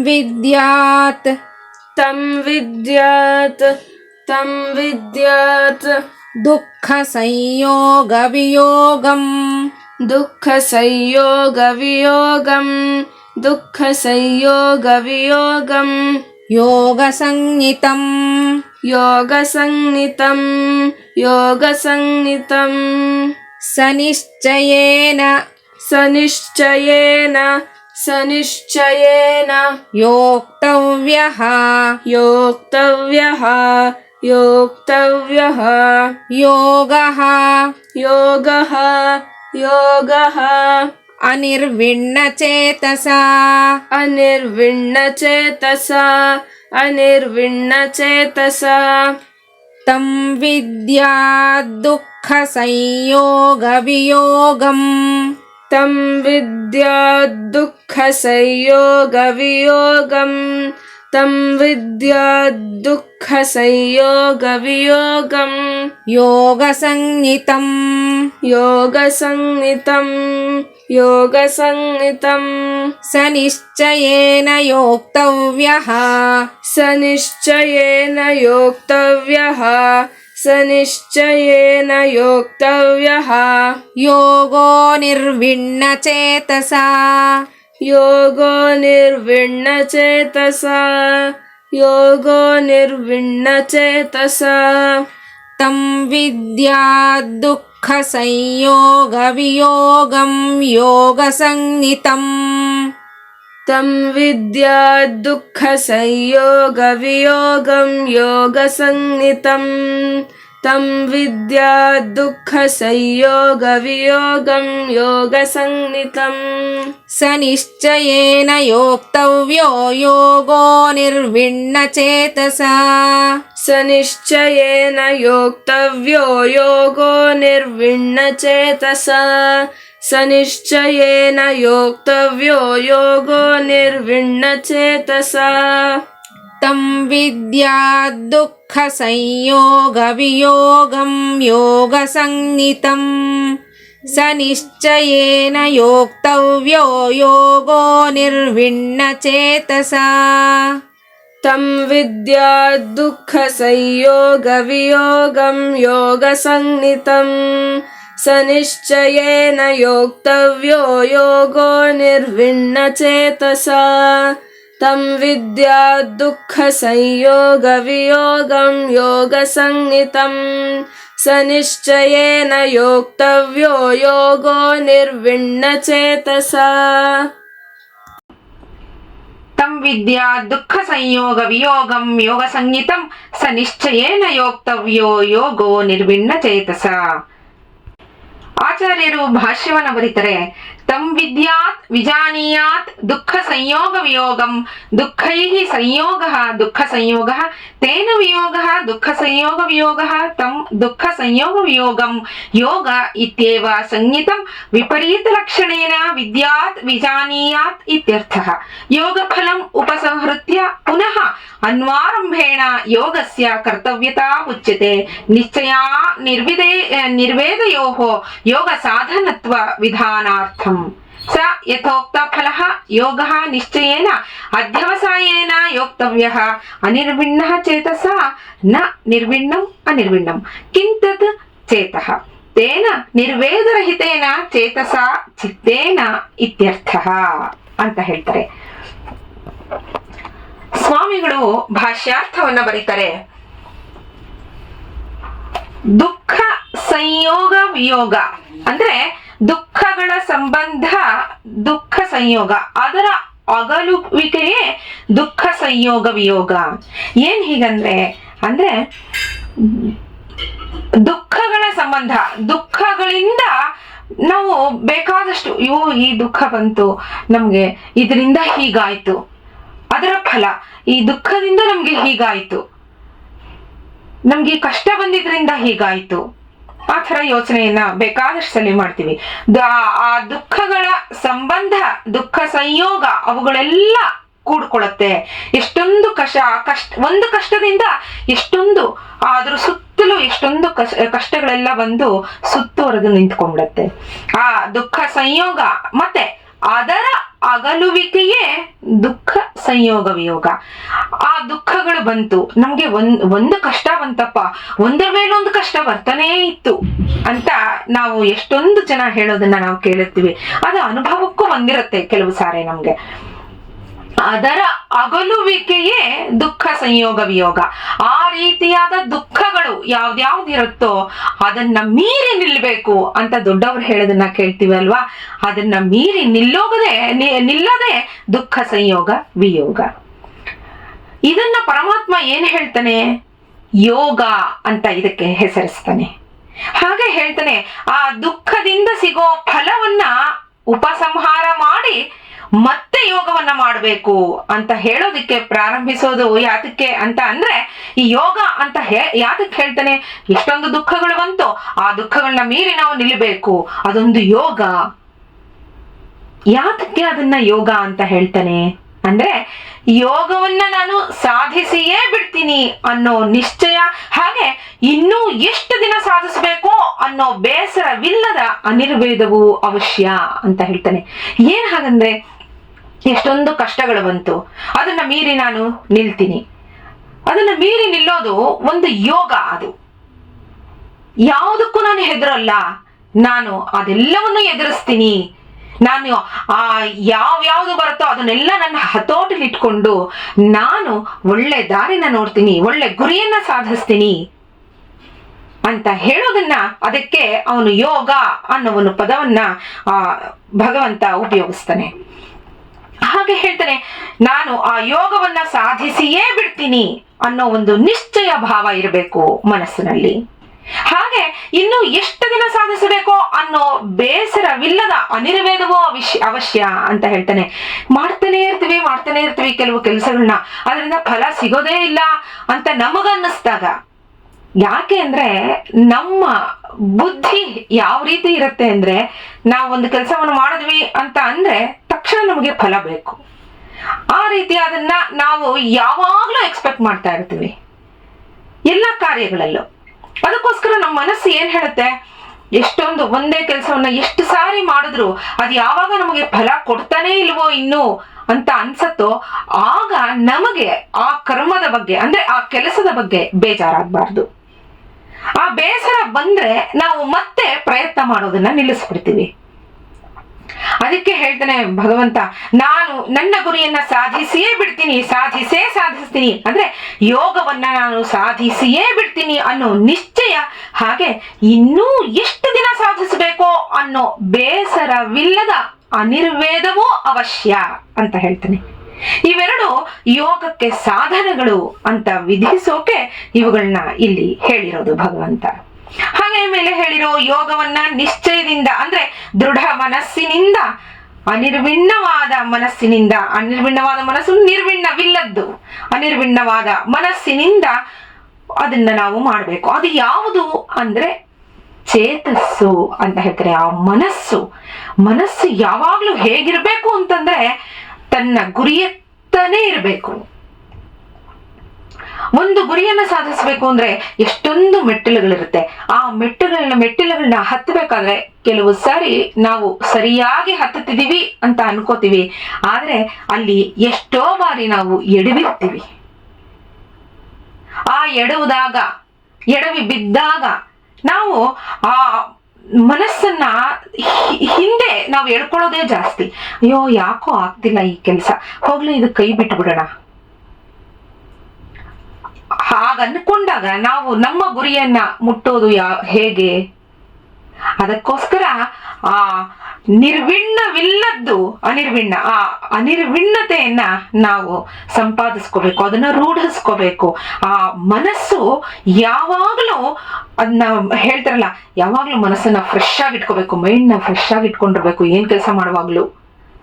ವಿದ್ಯಾತ್ तं विद्यात् तं विद्यात् ದುಃಖ ಸಂಯೋಗ ವಿಯೋಗಂ दुःखसंयोगवियोगं दुःखसंयोगवियोगं ಯೋಗ ಸಂಹಿತಂ योगसंहितं योगसंहितं ಸನಿಶ್ಚಯೇನ सनिश्चयेन सनिश्चयेन ಯೋಕ್ತವ್ಯಃ योक्तव्यः योक्तव्यः ಯೋಗಃ योगः योगः ಅನಿರ್ವಿಣ್ಣಚೇತಸಾ अनिर्विण्णचेतसा अनिर्विण्णचेतसा ತಂ ವಿದ್ಯಾತ್ ದುಃಖ ಸಂಯೋಗ ವಿಯೋಗಂ तं विद्यात् दुःखसंयोगवियोगं तं विद्यात् दुःखसंयोगवियोगं ಯೋಗ ಸಂಹಿತಂ योगसंहितं योगसंहितं ಸನಿಶ್ಚಯೇನ ಯೋಕ್ತವ್ಯಃ सनिश्चयेन योक्तव्यः सनिश्चयेन योक्तव्यः ಯೋಗೋ ನಿರ್ವಿಣ್ಣಚೇತಸಾ योगो निर्विण्णचेतसा योगो निर्विण्णचेतसा ತಂ ವಿದ್ಯಾತ್ ದುಃಖ ಸಂಯೋಗ ವಿಯೋಗಂ ಯೋಗ ಸಂಹಿತಂ तं विद्यात् दुःखसंयोगवियोगं योगसंहितं तं विद्यात् दुःखसंयोगवियोगं योगसंहितं ಸನಿಶ್ಚಯೇನ ಯೋಕ್ತವ್ಯೋ ಯೋಗೋ ನಿರ್ವಿಣ್ಣಚೇತಸಾ सनिश्चयेन योक्तव्यो योगो निर्विण्णचेतसा सनिश्चयेन योक्तव्यो योगो निर्विण्णचेतसा ತಂ ವಿದ್ಯಾತ್ ದುಃಖ ಸಂಯೋಗ ವಿಯೋಗಂ ಯೋಗ ಸಂಹಿತಂ ಸನಿಶ್ಚಯೇನ ಯೋಕ್ತವ್ಯೋ ಯೋಗೋ ನಿರ್ವಿಣ್ಣಚೇತಸಾ तं विद्यात् दुःखसंयोगवियोगं योगसंहितं सनिश्चयेन योक्तव्यो योगो निर्विण्णचेतसा तं विद्यात् दुःखसंयोगवियोगं योगसंहितं सनिश्चयेन योक्तव्यो योगो निर्विण्णचेतसा ತಂ ವಿದ್ಯಾತ್ ದುಃಖ ಸಂಯೋಗ ವಿಯೋಗಂ ಯೋಗ ಸಂಹಿತಂ ಸನಿಶ್ಚಯೇನ ಯೋಕ್ತವ್ಯೋ ಯೋಗೋ ನಿರ್ವಿಣ್ಣಚೇತಸಾ. ಆಚಾರ್ಯರು ಭಾಷ್ಯವನ್ನು ಬರೀತಾರೆ. ತಂ ವಿದ್ಯಾತ್ ವಿಜಾನೀಯಾತ್ ದುಃಖ ಸಂಯೋಗ ವಿಯೋಗಂ ದುಃಖೈಃ ಸಂಯೋಗಃ ದುಃಖ ಸಂಯೋಗಃ ತೇನ ವಿಯೋಗಃ ದುಃಖ ಸಂಯೋಗ ವಿಯೋಗಃ ತಂ ದುಃಖ ಸಂಯೋಗ ವಿಯೋಗಂ ಯೋಗ ಇತ್ಯೇವ ಸಂಹಿತಂ ವಿಪರೀತ ಲಕ್ಷಣೇನ ವಿದ್ಯಾತ್ ವಿಜಾನೀಯಾತ್ ಇತ್ಯರ್ಥಃ. ಯೋಗ ಫಲಂ ಉಪಸಂಹೃತ್ಯ ಪುನಃ ಅನ್ವಾರಂಭೇಣ ಯೋಗಸ್ಯ ಕರ್ತವ್ಯತಾ ಉಚ್ಯತೆ. ನಿಶ್ಚಯಾ ನಿರ್ವೇದಯೋಃ ಯೋಗ ಸಾಧನತ್ವ ವಿಧಾನಾರ್ಥಂ. ಸ ಯಥೋಕ್ತ ಫಲಃ ಯೋಗಃ ನಿಶ್ಚಯೇನ ಅಧ್ಯವಸಾಯೇನ ಯೋಕ್ತವ್ಯಃ ಅನಿರ್ವಿಣ್ಣಃ ಚೇತಸಾ ನ ನಿರ್ವಿಣ್ಣಂ ಅನಿರ್ವಿಣ್ಣಂ ಕಿಂತತ್ ಚೇತಃ ತೇನ ನಿರ್ವೇದರಹಿತೇನ ಚೇತಸಾ ಚಿತ್ತೇನ ಇತ್ಯರ್ಥಃ ಅಂತ ಹೇಳ್ತಾರೆ. ಸ್ವಾಮಿಗಳು ಭಾಷ್ಯಾರ್ಥವನ್ನ ಬರೀತಾರೆ. ದುಃಖ ಸಂಯೋಗ ವಿಯೋಗ ಅಂದ್ರೆ ದುಃಖಗಳ ಸಂಬಂಧ ದುಃಖ ಸಂಯೋಗ, ಅದರ ಅಗಲುವಿಕೆಯೇ ದುಃಖ ಸಂಯೋಗ ವಿಯೋಗ. ಏನ್ ಹೀಗಂದ್ರೆ ಅಂದ್ರೆ ದುಃಖಗಳ ಸಂಬಂಧ, ದುಃಖಗಳಿಂದ ನಾವು ಬೇಕಾದಷ್ಟು ಈ ದುಃಖ ಬಂತು ನಮ್ಗೆ, ಇದರಿಂದ ಹೀಗಾಯ್ತು, ಅದರ ಫಲ ಈ ದುಃಖದಿಂದ ನಮ್ಗೆ ಹೀಗಾಯ್ತು, ನಮ್ಗೆ ಕಷ್ಟ ಬಂದಿದ್ರಿಂದ ಹೀಗಾಯ್ತು, ಆ ಥರ ಯೋಚನೆಯನ್ನ ಬೇಕಾದಷ್ಟು ಸಲ ಮಾಡ್ತೀವಿ. ಆ ದುಃಖಗಳ ಸಂಬಂಧ ದುಃಖ ಸಂಯೋಗ ಅವುಗಳೆಲ್ಲ ಕೂಡ್ಕೊಳ್ಳುತ್ತೆ. ಎಷ್ಟೊಂದು ಒಂದು ಕಷ್ಟದಿಂದ ಎಷ್ಟೊಂದು ಅದ್ರ ಸುತ್ತಲೂ ಎಷ್ಟೊಂದು ಕಷ್ಟಗಳೆಲ್ಲ ಬಂದು ಸುತ್ತುವರೆದು ನಿಂತ್ಕೊಂಡ್ಬಿಡತ್ತೆ. ಆ ದುಃಖ ಸಂಯೋಗ ಮತ್ತೆ ಅದರ ಅಗಲುವಿಕೆಯೇ ದುಃಖ ಸಂಯೋಗ ವಿಯೋಗ. ಆ ದುಃಖಗಳು ಬಂತು, ನಮ್ಗೆ ಒಂದು ಕಷ್ಟ ಬಂತಪ್ಪ, ಒಂದರ ಮೇಲೊಂದು ಕಷ್ಟ ಬರ್ತಾನೇ ಇತ್ತು ಅಂತ ನಾವು ಎಷ್ಟೊಂದು ಜನ ಹೇಳೋದನ್ನ ನಾವು ಕೇಳಿರ್ತೀವಿ. ಅದು ಅನುಭವಕ್ಕೂ ಬಂದಿರುತ್ತೆ ಕೆಲವು ಸಾರಿ ನಮ್ಗೆ. ಅದರ ಅಗಲುವಿಕೆಯೇ ದುಃಖ ಸಂಯೋಗ ವಿಯೋಗ. ಆ ರೀತಿಯಾದ ದುಃಖಗಳು ಯಾವ್ದ್ಯಾವ್ದಿರುತ್ತೋ ಅದನ್ನ ಮೀರಿ ನಿಲ್ಬೇಕು ಅಂತ ದೊಡ್ಡವರು ಹೇಳೋದನ್ನ ಕೇಳ್ತೀವಿ ಅಲ್ವಾ. ಅದನ್ನ ಮೀರಿ ನಿಲ್ಲದೆ ದುಃಖ ಸಂಯೋಗ ವಿಯೋಗ. ಇದನ್ನ ಪರಮಾತ್ಮ ಏನ್ ಹೇಳ್ತಾನೆ? ಯೋಗ ಅಂತ ಇದಕ್ಕೆ ಹೆಸರಿಸ್ತಾನೆ. ಹಾಗೆ ಹೇಳ್ತಾನೆ, ಆ ದುಃಖದಿಂದ ಸಿಗೋ ಫಲವನ್ನ ಉಪಸಂಹಾರ ಮಾಡಿ ಮತ್ತೆ ಯೋಗವನ್ನ ಮಾಡಬೇಕು ಅಂತ ಹೇಳೋದಿಕ್ಕೆ ಪ್ರಾರಂಭಿಸೋದು ಯಾತಕ್ಕೆ ಅಂತ ಅಂದ್ರೆ, ಈ ಯೋಗ ಅಂತ ಯಾತಕ್ಕೆ ಹೇಳ್ತಾನೆ? ಎಷ್ಟೊಂದು ದುಃಖಗಳು ಬಂತು, ಆ ದುಃಖಗಳನ್ನ ಮೀರಿ ನಾವು ನಿಲ್ಲಬೇಕು, ಅದೊಂದು ಯೋಗ. ಯಾತಕ್ಕೆ ಅದನ್ನ ಯೋಗ ಅಂತ ಹೇಳ್ತಾನೆ ಅಂದ್ರೆ, ಯೋಗವನ್ನ ನಾನು ಸಾಧಿಸಿಯೇ ಬಿಡ್ತೀನಿ ಅನ್ನೋ ನಿಶ್ಚಯ, ಹಾಗೆ ಇನ್ನೂ ಎಷ್ಟು ದಿನ ಸಾಧಿಸಬೇಕೋ ಅನ್ನೋ ಬೇಸರವಿಲ್ಲದ ಅನಿರ್ವೇದವು ಅವಶ್ಯ ಅಂತ ಹೇಳ್ತಾನೆ. ಏನ್ ಹಾಗಂದ್ರೆ, ಎಷ್ಟೊಂದು ಕಷ್ಟಗಳು ಬಂತು, ಅದನ್ನ ಮೀರಿ ನಾನು ನಿಲ್ತೀನಿ. ಅದನ್ನ ಮೀರಿ ನಿಲ್ಲೋದು ಒಂದು ಯೋಗ. ಅದು ಯಾವುದಕ್ಕೂ ನಾನು ಹೆದರಲ್ಲ, ನಾನು ಅದೆಲ್ಲವನ್ನು ಎದುರಿಸ್ತೀನಿ. ನಾನು ಯಾವ್ಯಾವ್ದು ಬರುತ್ತೋ ಅದನ್ನೆಲ್ಲ ನನ್ನ ಹತೋಟಿಲಿಟ್ಕೊಂಡು ನಾನು ಒಳ್ಳೆ ದಾರಿನ ನೋಡ್ತೀನಿ, ಒಳ್ಳೆ ಗುರಿಯನ್ನ ಸಾಧಿಸ್ತೀನಿ ಅಂತ ಹೇಳೋದನ್ನ, ಅದಕ್ಕೆ ಅವನು ಯೋಗ ಅನ್ನೋ ಒಂದು ಪದವನ್ನ ಭಗವಂತ ಉಪಯೋಗಿಸ್ತಾನೆ. ಹಾಗೆ ಹೇಳ್ತಾನೆ, ನಾನು ಆ ಯೋಗವನ್ನ ಸಾಧಿಸಿಯೇ ಬಿಡ್ತೀನಿ ಅನ್ನೋ ಒಂದು ನಿಶ್ಚಯ ಭಾವ ಇರಬೇಕು ಮನಸ್ಸಿನಲ್ಲಿ. ಹಾಗೆ ಇನ್ನು ಎಷ್ಟು ದಿನ ಸಾಧಿಸಬೇಕೋ ಅನ್ನೋ ಬೇಸರವಿಲ್ಲದ ಅನಿರ್ವೇದವೋ ಅವಶ್ಯ ಅಂತ ಹೇಳ್ತಾನೆ. ಮಾಡ್ತಾನೆ ಇರ್ತೀವಿ ಕೆಲವು ಕೆಲಸಗಳನ್ನ, ಅದರಿಂದ ಫಲ ಸಿಗೋದೇ ಇಲ್ಲ ಅಂತ ನಮಗನ್ನಿಸ್ದಾಗ. ಯಾಕೆ ಅಂದ್ರೆ, ನಮ್ಮ ಬುದ್ಧಿ ಯಾವ ರೀತಿ ಇರುತ್ತೆ ಅಂದ್ರೆ, ನಾವು ಒಂದು ಕೆಲಸವನ್ನು ಮಾಡಿದ್ವಿ ಅಂತ ಅಂದ್ರೆ ತಕ್ಷಣ ನಮಗೆ ಫಲ ಬೇಕು. ಆ ರೀತಿ ಅದನ್ನ ನಾವು ಯಾವಾಗ್ಲೂ ಎಕ್ಸ್ಪೆಕ್ಟ್ ಮಾಡ್ತಾ ಇರ್ತೀವಿ ಎಲ್ಲ ಕಾರ್ಯಗಳಲ್ಲೂ. ಅದಕ್ಕೋಸ್ಕರ ನಮ್ಮ ಮನಸ್ಸು ಏನ್ ಹೇಳುತ್ತೆ, ಎಷ್ಟೊಂದು ಒಂದೇ ಕೆಲಸವನ್ನ ಎಷ್ಟು ಸಾರಿ ಮಾಡಿದ್ರು ಅದು ಯಾವಾಗ ನಮಗೆ ಫಲ ಕೊಡ್ತಾನೆ ಇಲ್ವೋ ಇನ್ನು ಅಂತ ಅನ್ಸತ್ತೋ, ಆಗ ನಮಗೆ ಆ ಕರ್ಮದ ಬಗ್ಗೆ ಅಂದ್ರೆ ಆ ಕೆಲಸದ ಬಗ್ಗೆ ಬೇಜಾರಾಗಬಾರ್ದು. ಆ ಬೇಸರ ಬಂದ್ರೆ ನಾವು ಮತ್ತೆ ಪ್ರಯತ್ನ ಮಾಡೋದನ್ನ ನಿಲ್ಲಿಸ್ಬಿಡ್ತೀವಿ. ಅದಕ್ಕೆ ಹೇಳ್ತಾನೆ ಭಗವಂತ, ನಾನು ನನ್ನ ಗುರಿಯನ್ನ ಸಾಧಿಸಿಯೇ ಬಿಡ್ತೀನಿ, ಸಾಧಿಸ್ತೀನಿ ಅಂದ್ರೆ ಯೋಗವನ್ನ ನಾನು ಸಾಧಿಸಿಯೇ ಬಿಡ್ತೀನಿ ಅನ್ನೋ ನಿಶ್ಚಯ, ಹಾಗೆ ಇನ್ನೂ ಎಷ್ಟು ದಿನ ಸಾಧಿಸಬೇಕೋ ಅನ್ನೋ ಬೇಸರವಿಲ್ಲದ ಅನಿರ್ವೇದವೂ ಅವಶ್ಯ ಅಂತ ಹೇಳ್ತಾನೆ. ಇವೆರಡು ಯೋಗಕ್ಕೆ ಸಾಧನಗಳು ಅಂತ ವಿಧಿಸೋಕೆ ಇವುಗಳನ್ನ ಇಲ್ಲಿ ಹೇಳಿರೋದು ಭಗವಂತ. ಹಾಗೆ ಮೇಲೆ ಹೇಳಿರೋ ಯೋಗವನ್ನ ನಿಶ್ಚಯದಿಂದ ಅಂದ್ರೆ ದೃಢ ಮನಸ್ಸಿನಿಂದ, ಅನಿರ್ವಿಣ್ಣವಾದ ಮನಸ್ಸಿನಿಂದ, ಅನಿರ್ವಿಣ್ಣವಾದ ಮನಸ್ಸು ನಿರ್ವಿಣ್ಣವಿಲ್ಲದ್ದು, ಅನಿರ್ವಿಣ್ಣವಾದ ಮನಸ್ಸಿನಿಂದ ಅದನ್ನ ನಾವು ಮಾಡಬೇಕು. ಅದು ಯಾವುದು ಅಂದ್ರೆ ಚೇತಸ್ಸು ಅಂತ ಹೇಳ್ತಾರೆ. ಆ ಮನಸ್ಸು ಯಾವಾಗ್ಲೂ ಹೇಗಿರ್ಬೇಕು ಅಂತಂದ್ರೆ ತನ್ನ ಗುರಿಯತ್ತನೇ ಇರಬೇಕು. ಒಂದು ಗುರಿಯನ್ನ ಸಾಧಿಸಬೇಕು ಅಂದ್ರೆ ಎಷ್ಟೊಂದು ಮೆಟ್ಟಿಲುಗಳಿರುತ್ತೆ. ಆ ಮೆಟ್ಟಿಲುಗಳನ್ನ ಹತ್ತಬೇಕಾದ್ರೆ ಕೆಲವು ಸಾರಿ ನಾವು ಸರಿಯಾಗಿ ಹತ್ತುತ್ತಿದೀವಿ ಅಂತ ಅನ್ಕೋತೀವಿ, ಆದ್ರೆ ಅಲ್ಲಿ ಎಷ್ಟೋ ಬಾರಿ ನಾವು ಎಡವಿರ್ತೀವಿ. ಆ ಎಡವಿ ಬಿದ್ದಾಗ ನಾವು ಆ ಮನಸ್ಸನ್ನ ಹಿಂದೆ ನಾವು ಎಳ್ಕೊಳ್ಳೋದೇ ಜಾಸ್ತಿ. ಅಯ್ಯೋ ಯಾಕೋ ಆಗ್ತಿಲ್ಲ ಈ ಕೆಲಸ, ಹೋಗ್ಲಿ ಇದು ಕೈ ಬಿಟ್ಬಿಡೋಣ. ಹಾಗನ್ಕೊಂಡಾಗ ನಾವು ನಮ್ಮ ಗುರಿಯನ್ನ ಮುಟ್ಟೋದು ಹೇಗೆ? ಅದಕ್ಕೋಸ್ಕರ ಆ ನಿರ್ವಿಣ್ಣವಿಲ್ಲದ್ದು ಆ ಅನಿರ್ವಿಣ್ಣತೆಯನ್ನ ನಾವು ಸಂಪಾದಿಸ್ಕೋಬೇಕು, ಅದನ್ನ ರೂಢಿಸ್ಕೋಬೇಕು. ಆ ಮನಸ್ಸು ಯಾವಾಗ್ಲೂ ಅದನ್ನ ಹೇಳ್ತಾರಲ್ಲ, ಯಾವಾಗ್ಲೂ ಮನಸ್ಸನ್ನ ಫ್ರೆಶ್ ಆಗಿ ಇಟ್ಕೋಬೇಕು, ಮೈಂಡ್ ನ ಫ್ರೆಶ್ ಆಗಿ ಇಟ್ಕೊಂಡಿರ್ಬೇಕು ಏನ್ ಕೆಲಸ ಮಾಡುವಾಗ್ಲೂ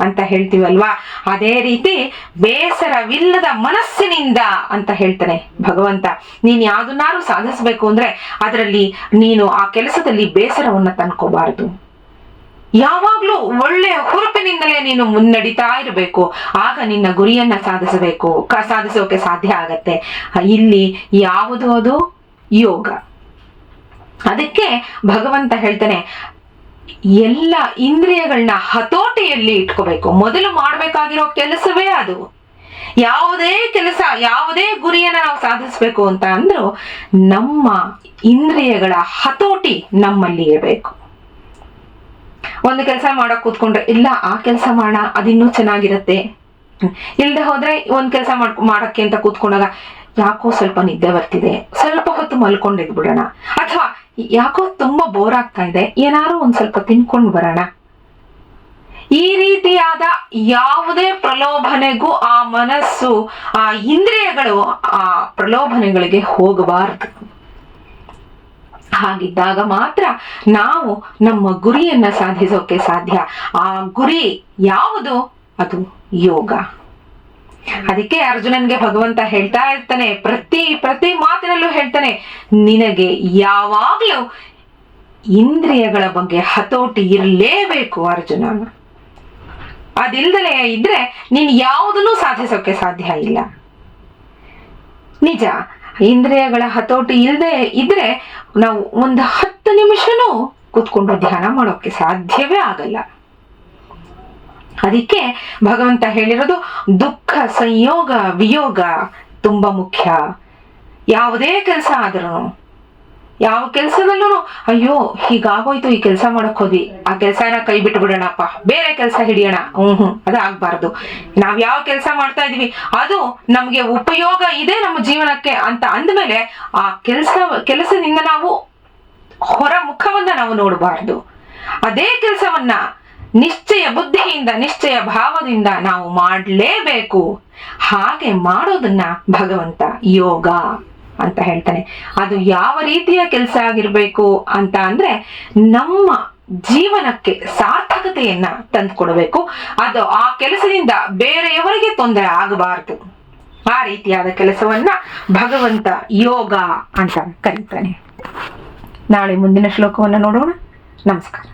ಅಂತ ಹೇಳ್ತೀವಲ್ವಾ. ಅದೇ ರೀತಿ ಬೇಸರವಿಲ್ಲದ ಮನಸ್ಸಿನಿಂದ ಅಂತ ಹೇಳ್ತಾನೆ ಭಗವಂತ. ನೀನ್ ಯಾವ್ದನ್ನಾರು ಸಾಧಿಸಬೇಕು ಅಂದ್ರೆ ಅದರಲ್ಲಿ ನೀನು ಆ ಕೆಲಸದಲ್ಲಿ ಬೇಸರವನ್ನ ತಂದ್ಕೋಬಾರದು. ಯಾವಾಗ್ಲೂ ಒಳ್ಳೆ ಹುರುಪಿನಿಂದಲೇ ನೀನು ಮುನ್ನಡಿತಾ ಇರಬೇಕು. ಆಗ ನಿನ್ನ ಗುರಿಯನ್ನ ಸಾಧಿಸೋಕೆ ಸಾಧ್ಯ ಆಗತ್ತೆ. ಇಲ್ಲಿ ಯಾವುದು? ಅದು ಯೋಗ. ಅದಕ್ಕೆ ಭಗವಂತ ಹೇಳ್ತಾನೆ, ಎಲ್ಲ ಇಂದ್ರಿಯಗಳನ್ನ ಹತೋಟಿಯಲ್ಲಿ ಇಟ್ಕೋಬೇಕು. ಮೊದಲು ಮಾಡಬೇಕಾಗಿರೋ ಕೆಲಸವೇ ಅದು. ಯಾವುದೇ ಕೆಲಸ, ಯಾವುದೇ ಗುರಿಯನ್ನ ನಾವು ಸಾಧಿಸ್ಬೇಕು ಅಂತ ಅಂದ್ರೂ ನಮ್ಮ ಇಂದ್ರಿಯಗಳ ಹತೋಟಿ ನಮ್ಮಲ್ಲಿ ಇರಬೇಕು. ಒಂದು ಕೆಲಸ ಮಾಡಕ್ ಕೂತ್ಕೊಂಡ್ರೆ ಇಲ್ಲ ಆ ಕೆಲಸ ಮಾಡೋಣ, ಅದಿನ್ನೂ ಚೆನ್ನಾಗಿರತ್ತೆ. ಇಲ್ದೆ ಹೋದ್ರೆ ಒಂದ್ ಕೆಲಸ ಮಾಡಕ್ಕೆ ಅಂತ ಕೂತ್ಕೊಂಡಾಗ ಯಾಕೋ ಸ್ವಲ್ಪ ನಿದ್ದೆ ಬರ್ತಿದೆ, ಸ್ವಲ್ಪ ಹೊತ್ತು ಮಲ್ಕೊಂಡಿದ್ ಬಿಡೋಣ, ಅಥವಾ ಯಾಕೋ ತುಂಬಾ ಬೋರ್ ಆಗ್ತಾ ಇದೆ, ಏನಾದ್ರು ಒಂದ್ ಸ್ವಲ್ಪ ತಿನ್ಕೊಂಡ್ ಬರೋಣ. ಈ ರೀತಿಯಾದ ಯಾವುದೇ ಪ್ರಲೋಭನೆಗೂ ಆ ಮನಸ್ಸು, ಆ ಇಂದ್ರಿಯಗಳು ಆ ಪ್ರಲೋಭನೆಗಳಿಗೆ ಹೋಗಬಾರದು. ಹಾಗಿದ್ದಾಗ ಮಾತ್ರ ನಾವು ನಮ್ಮ ಗುರಿಯನ್ನ ಸಾಧಿಸೋಕೆ ಸಾಧ್ಯ. ಆ ಗುರಿ ಯಾವುದು? ಅದು ಯೋಗ. ಅದಕ್ಕೆ ಅರ್ಜುನನ್ಗೆ ಭಗವಂತ ಹೇಳ್ತಾ ಇರ್ತಾನೆ, ಪ್ರತಿ ಮಾತಿನಲ್ಲೂ ಹೇಳ್ತಾನೆ, ನಿನಗೆ ಯಾವಾಗ್ಲೂ ಇಂದ್ರಿಯಗಳ ಬಗ್ಗೆ ಹತೋಟಿ ಇರಲೇಬೇಕು ಅರ್ಜುನ. ಅದಿಲ್ದಲೇ ಇದ್ರೆ ನೀನ್ ಯಾವುದನ್ನು ಸಾಧಿಸೋಕೆ ಸಾಧ್ಯ ಇಲ್ಲ. ನಿಜ, ಇಂದ್ರಿಯಗಳ ಹತೋಟಿ ಇಲ್ಲದೆ ಇದ್ರೆ ನಾವು ಒಂದು 10 ನಿಮಿಷನೂ ಕೂತ್ಕೊಂಡು ಧ್ಯಾನ ಮಾಡೋಕೆ ಸಾಧ್ಯವೇ ಆಗಲ್ಲ. ಅದಕ್ಕೆ ಭಗವಂತ ಹೇಳಿರೋದು ದುಃಖ ಸಂಯೋಗ ವಿಯೋಗ ತುಂಬಾ ಮುಖ್ಯ. ಯಾವುದೇ ಕೆಲಸ ಆದ್ರೂ, ಯಾವ ಕೆಲಸದಲ್ಲೂ ಅಯ್ಯೋ ಹೀಗಾಗೋಯ್ತು, ಈ ಕೆಲಸ ಮಾಡಕ್ ಹೋದ್ವಿ, ಆ ಕೆಲಸನ ಕೈ ಬಿಟ್ಟು ಬಿಡೋಣಪ್ಪ, ಬೇರೆ ಕೆಲಸ ಹಿಡಿಯೋಣ, ಅದು ಆಗ್ಬಾರ್ದು. ನಾವ್ ಯಾವ ಕೆಲಸ ಮಾಡ್ತಾ ಇದೀವಿ ಅದು ನಮ್ಗೆ ಉಪಯೋಗ ಇದೆ ನಮ್ಮ ಜೀವನಕ್ಕೆ ಅಂತ ಅಂದ್ಮೇಲೆ ಆ ಕೆಲಸದಿಂದ ನಾವು ಹೊರ ಮುಖವನ್ನ ನಾವು ನೋಡಬಾರ್ದು. ಅದೇ ಕೆಲಸವನ್ನ ನಿಶ್ಚಯ ಬುದ್ಧಿಯಿಂದ, ನಿಶ್ಚಯ ಭಾವದಿಂದ ನಾವು ಮಾಡಲೇಬೇಕು. ಹಾಗೆ ಮಾಡೋದನ್ನ ಭಗವಂತ ಯೋಗ ಅಂತ ಹೇಳ್ತಾನೆ. ಅದು ಯಾವ ರೀತಿಯ ಕೆಲಸ ಆಗಿರ್ಬೇಕು ಅಂತ ಅಂದ್ರೆ ನಮ್ಮ ಜೀವನಕ್ಕೆ ಸಾರ್ಥಕತೆಯನ್ನ ತಂದುಕೊಡಬೇಕು. ಅದು ಆ ಕೆಲಸದಿಂದ ಬೇರೆಯವರಿಗೆ ತೊಂದರೆ ಆಗಬಾರದು. ಆ ರೀತಿಯಾದ ಕೆಲಸವನ್ನ ಭಗವಂತ ಯೋಗ ಅಂತ ಕರೀತಾನೆ. ನಾಳೆ ಮುಂದಿನ ಶ್ಲೋಕವನ್ನ ನೋಡೋಣ. ನಮಸ್ಕಾರ.